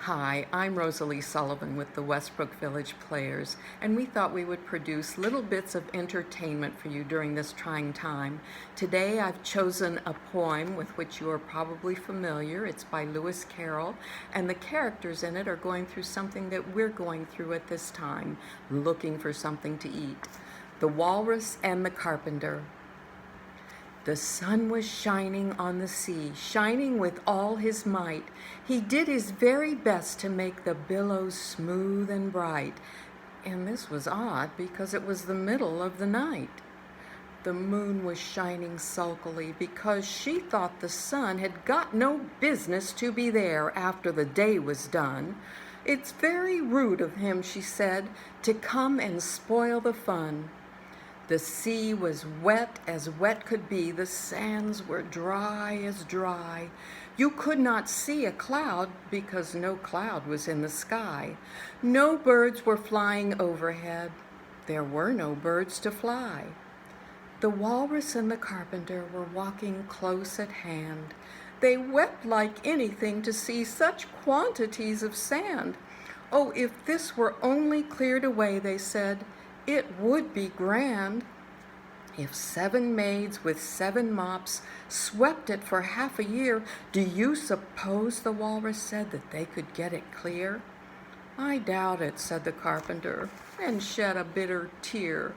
Hi, I'm Rosalie Sullivan with the Westbrook Village Players, and we thought we would produce little bits of entertainment for you during this trying time. Today I've chosen a poem with which you are probably familiar. It's by Lewis Carroll, and the characters in it are going through something that we're going through at this time, looking for something to eat. The Walrus and the Carpenter. The sun was shining on the sea, shining with all his might. He did his very best to make the billows smooth and bright. And this was odd because it was the middle of the night. The moon was shining sulkily because she thought the sun had got no business to be there after the day was done. "It's very rude of him," she said, "to come and spoil the fun." The sea was wet as wet could be. The sands were dry as dry. You could not see a cloud because no cloud was in the sky. No birds were flying overhead. There were no birds to fly. The walrus and the carpenter were walking close at hand. They wept like anything to see such quantities of sand. "Oh, if this were only cleared away," they said, "it would be grand. If 7 maids with 7 mops swept it for half a year, do you suppose," the walrus said, "that they could get it clear?" "I doubt it," said the carpenter, and shed a bitter tear.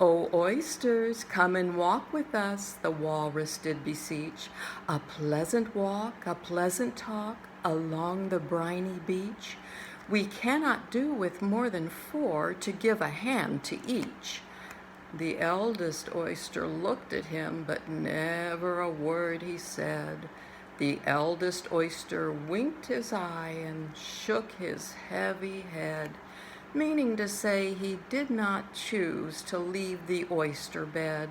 "Oh, oysters, come and walk with us," the walrus did beseech. "A pleasant walk, a pleasant talk, along the briny beach. We cannot do with more than 4 to give a hand to each." The eldest oyster looked at him, but never a word he said. The eldest oyster winked his eye and shook his heavy head, meaning to say he did not choose to leave the oyster bed.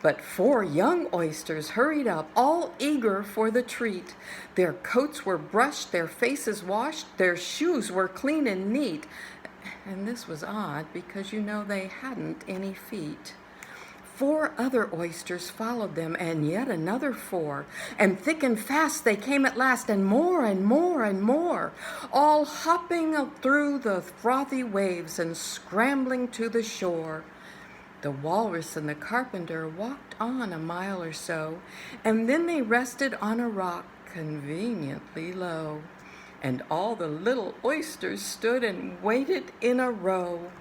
But 4 young oysters hurried up, all eager for the treat. Their coats were brushed, their faces washed, their shoes were clean and neat. And this was odd because they hadn't any feet. 4 other oysters followed them, and yet another 4. And thick and fast they came at last, and more and more and more, all hopping through the frothy waves and scrambling to the shore. The walrus and the carpenter walked on a mile or so, and then they rested on a rock conveniently low. And all the little oysters stood and waited in a row.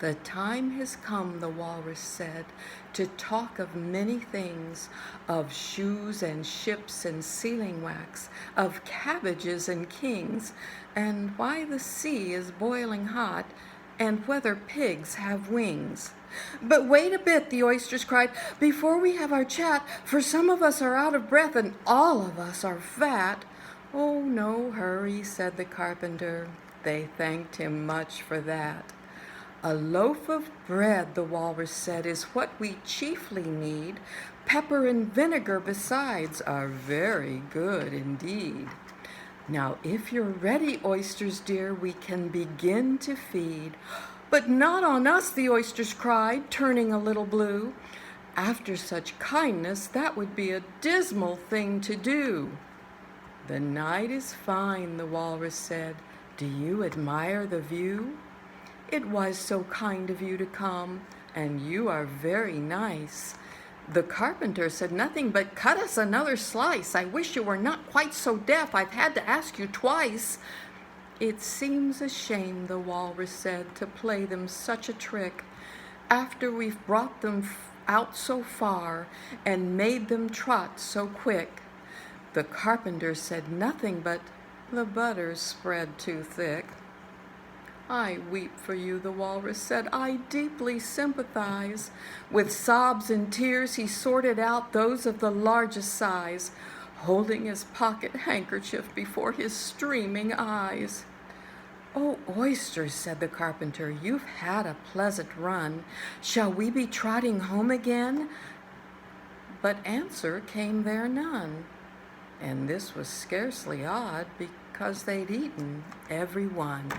"The time has come," the walrus said, "to talk of many things, of shoes and ships and sealing wax, of cabbages and kings, and why the sea is boiling hot, and whether pigs have wings." "But wait a bit," the oysters cried, "before we have our chat, for some of us are out of breath and all of us are fat." "Oh, no hurry," said the carpenter. They thanked him much for that. "A loaf of bread," the walrus said, "is what we chiefly need. Pepper and vinegar besides are very good indeed. Now, if you're ready, oysters dear, we can begin to feed." "But not on us," the oysters cried, turning a little blue. After such kindness, that would be a dismal thing to do. "The night is fine," the walrus said. "Do you admire the view? It was so kind of you to come, and you are very nice." The carpenter said nothing but, "Cut us another slice. I wish you were not quite so deaf. I've had to ask you twice." "It seems a shame," the walrus said, "to play them such a trick, after we've brought them out so far and made them trot so quick." The carpenter said nothing but, "The butter's spread too thick." "I weep for you," the walrus said. "I deeply sympathize." With sobs and tears he sorted out those of the largest size, holding his pocket handkerchief before his streaming eyes. "Oh, oysters," said the carpenter, "you've had a pleasant run. Shall we be trotting home again?" But answer came there none. And this was scarcely odd because they'd eaten every one.